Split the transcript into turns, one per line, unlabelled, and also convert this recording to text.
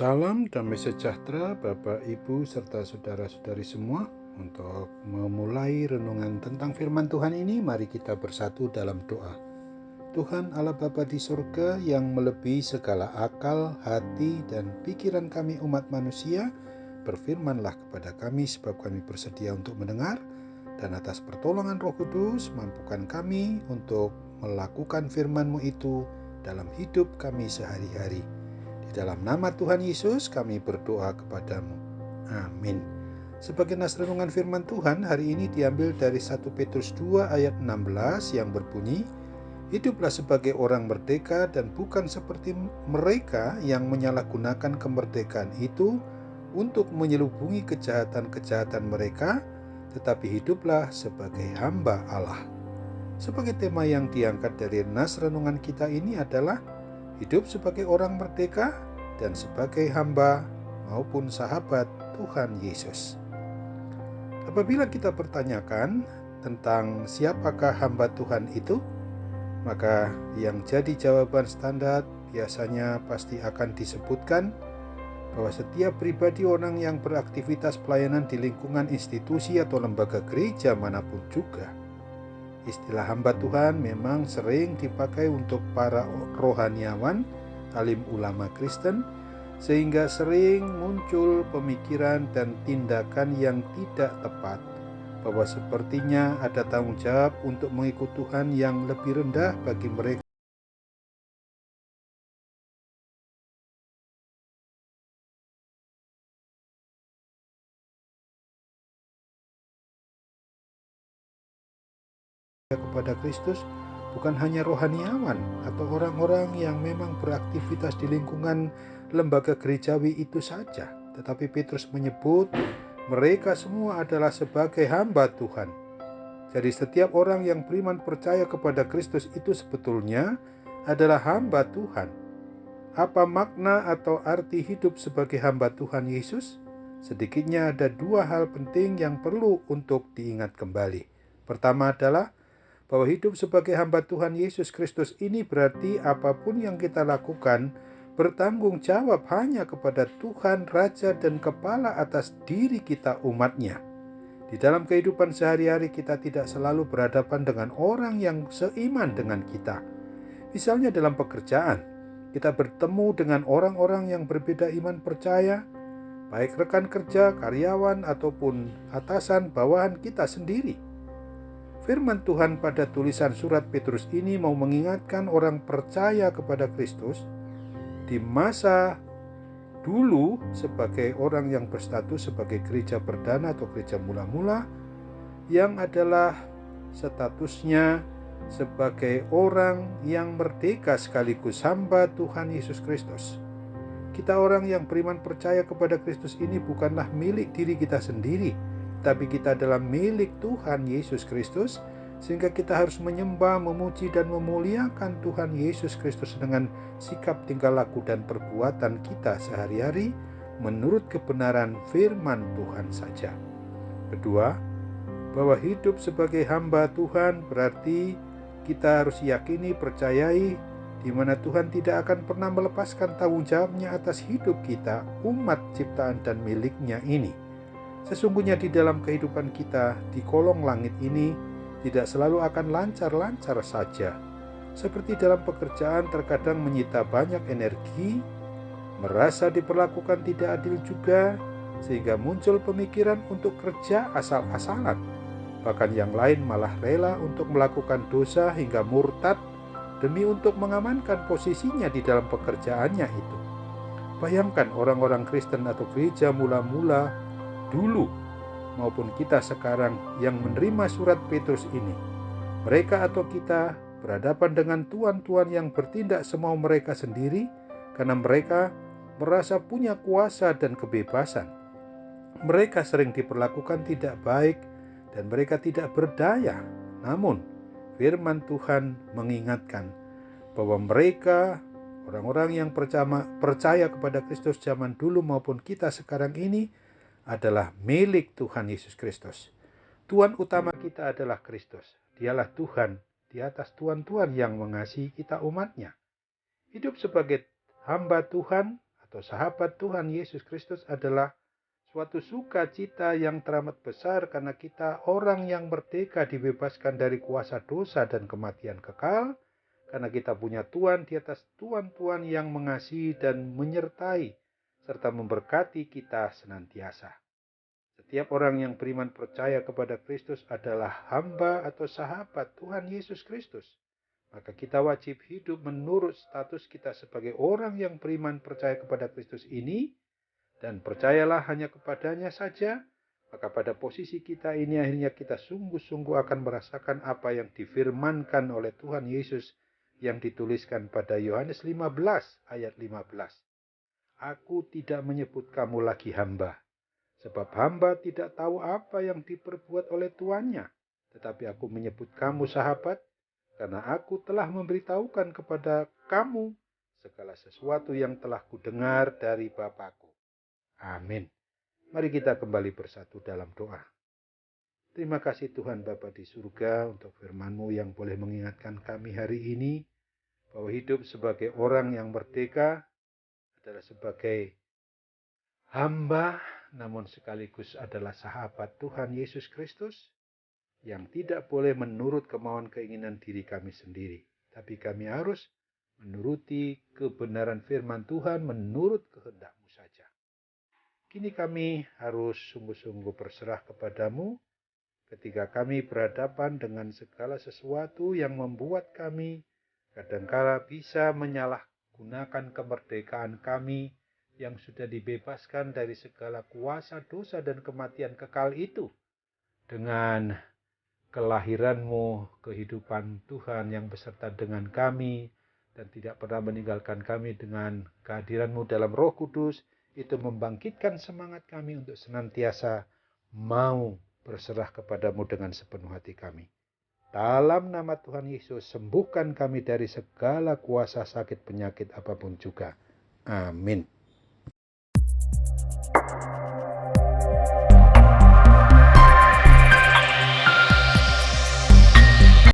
Salam damai sejahtera Bapak, Ibu, serta saudara-saudari semua. Untuk memulai renungan tentang firman Tuhan ini, mari kita bersatu dalam doa. Tuhan Allah Bapa di surga yang melebihi segala akal, hati, dan pikiran kami umat manusia, berfirmanlah kepada kami sebab kami bersedia untuk mendengar, dan atas pertolongan Roh Kudus mampukan kami untuk melakukan firman-Mu itu dalam hidup kami sehari-hari. Di dalam nama Tuhan Yesus kami berdoa kepadamu. Amin. Sebagai nas renungan firman Tuhan hari ini diambil dari 1 Petrus 2 ayat 16 yang berbunyi, hiduplah sebagai orang merdeka dan bukan seperti mereka yang menyalahgunakan kemerdekaan itu untuk menyelubungi kejahatan-kejahatan mereka, tetapi hiduplah sebagai hamba Allah. Sebagai tema yang diangkat dari nas renungan kita ini adalah hidup sebagai orang merdeka dan sebagai hamba maupun sahabat Tuhan Yesus. Apabila kita pertanyakan tentang siapakah hamba Tuhan itu, maka yang jadi jawaban standar biasanya pasti akan disebutkan bahwa setiap pribadi orang yang beraktivitas pelayanan di lingkungan institusi atau lembaga gereja manapun juga. Istilah hamba Tuhan memang sering dipakai untuk para rohaniawan, alim ulama Kristen, sehingga sering muncul pemikiran dan tindakan yang tidak tepat, bahwa sepertinya ada tanggung jawab untuk mengikut Tuhan yang lebih rendah bagi mereka kepada Kristus, bukan hanya rohaniawan atau orang-orang yang memang beraktivitas di lingkungan lembaga gerejawi itu saja, tetapi Petrus menyebut mereka semua adalah sebagai hamba Tuhan. Jadi setiap orang yang beriman percaya kepada Kristus itu sebetulnya adalah hamba Tuhan. Apa makna atau arti hidup sebagai hamba Tuhan Yesus? Sedikitnya ada dua hal penting yang perlu untuk diingat kembali. Pertama adalah bahwa hidup sebagai hamba Tuhan Yesus Kristus ini berarti apapun yang kita lakukan bertanggung jawab hanya kepada Tuhan, Raja dan Kepala atas diri kita umatnya. Di dalam kehidupan sehari-hari kita tidak selalu berhadapan dengan orang yang seiman dengan kita. Misalnya dalam pekerjaan, kita bertemu dengan orang-orang yang berbeda iman percaya, baik rekan kerja, karyawan, ataupun atasan bawahan kita sendiri. Firman Tuhan pada tulisan surat Petrus ini mau mengingatkan orang percaya kepada Kristus di masa dulu sebagai orang yang berstatus sebagai gereja perdana atau gereja mula-mula, yang adalah statusnya sebagai orang yang merdeka sekaligus hamba Tuhan Yesus Kristus. Kita orang yang beriman percaya kepada Kristus ini bukanlah milik diri kita sendiri, tapi kita adalah milik Tuhan Yesus Kristus, sehingga kita harus menyembah, memuji, dan memuliakan Tuhan Yesus Kristus dengan sikap tingkah laku dan perbuatan kita sehari-hari menurut kebenaran firman Tuhan saja. Kedua, bahwa hidup sebagai hamba Tuhan berarti kita harus yakini, percayai di mana Tuhan tidak akan pernah melepaskan tanggung jawabnya atas hidup kita, umat ciptaan dan miliknya ini. Sesungguhnya di dalam kehidupan kita di kolong langit ini tidak selalu akan lancar-lancar saja. Seperti dalam pekerjaan terkadang menyita banyak energi, merasa diperlakukan tidak adil juga, sehingga muncul pemikiran untuk kerja asal-asalan. Bahkan yang lain malah rela untuk melakukan dosa hingga murtad demi untuk mengamankan posisinya di dalam pekerjaannya itu. Bayangkan orang-orang Kristen atau gereja mula-mula dulu maupun kita sekarang yang menerima surat Petrus ini. Mereka atau kita berhadapan dengan tuan-tuan yang bertindak semau mereka sendiri karena mereka merasa punya kuasa dan kebebasan. Mereka sering diperlakukan tidak baik dan mereka tidak berdaya. Namun, firman Tuhan mengingatkan bahwa mereka, orang-orang yang percaya kepada Kristus zaman dulu maupun kita sekarang ini, adalah milik Tuhan Yesus Kristus. Tuhan utama kita adalah Kristus. Dialah Tuhan di atas tuan-tuan yang mengasihi kita umatnya. Hidup sebagai hamba Tuhan atau sahabat Tuhan Yesus Kristus adalah suatu sukacita yang teramat besar karena kita orang yang merdeka dibebaskan dari kuasa dosa dan kematian kekal, karena kita punya Tuhan di atas tuan-tuan yang mengasihi dan menyertai serta memberkati kita senantiasa. Setiap orang yang beriman percaya kepada Kristus adalah hamba atau sahabat Tuhan Yesus Kristus. Maka kita wajib hidup menurut status kita sebagai orang yang beriman percaya kepada Kristus ini, dan percayalah hanya kepadanya saja. Maka pada posisi kita ini akhirnya kita sungguh-sungguh akan merasakan apa yang difirmankan oleh Tuhan Yesus yang dituliskan pada Yohanes 15 ayat 15. Aku tidak menyebut kamu lagi hamba, sebab hamba tidak tahu apa yang diperbuat oleh tuannya. Tetapi aku menyebut kamu sahabat, karena aku telah memberitahukan kepada kamu segala sesuatu yang telah kudengar dari Bapakku. Amin. Mari kita kembali bersatu dalam doa. Terima kasih Tuhan Bapa di surga untuk firman-Mu yang boleh mengingatkan kami hari ini bahwa hidup sebagai orang yang merdeka adalah sebagai hamba, namun sekaligus adalah sahabat Tuhan Yesus Kristus yang tidak boleh menurut kemauan keinginan diri kami sendiri. Tapi kami harus menuruti kebenaran firman Tuhan menurut kehendak-Mu saja. Kini kami harus sungguh-sungguh berserah kepadamu ketika kami berhadapan dengan segala sesuatu yang membuat kami kadangkala bisa menyalahgunakan kemerdekaan kami yang sudah dibebaskan dari segala kuasa dosa dan kematian kekal itu dengan kelahiran-Mu, kehidupan Tuhan yang beserta dengan kami dan tidak pernah meninggalkan kami dengan kehadiran-Mu dalam Roh Kudus. Itu membangkitkan semangat kami untuk senantiasa mau berserah kepadamu dengan sepenuh hati kami. Dalam nama Tuhan Yesus, sembuhkan kami dari segala kuasa sakit penyakit apapun juga. Amin.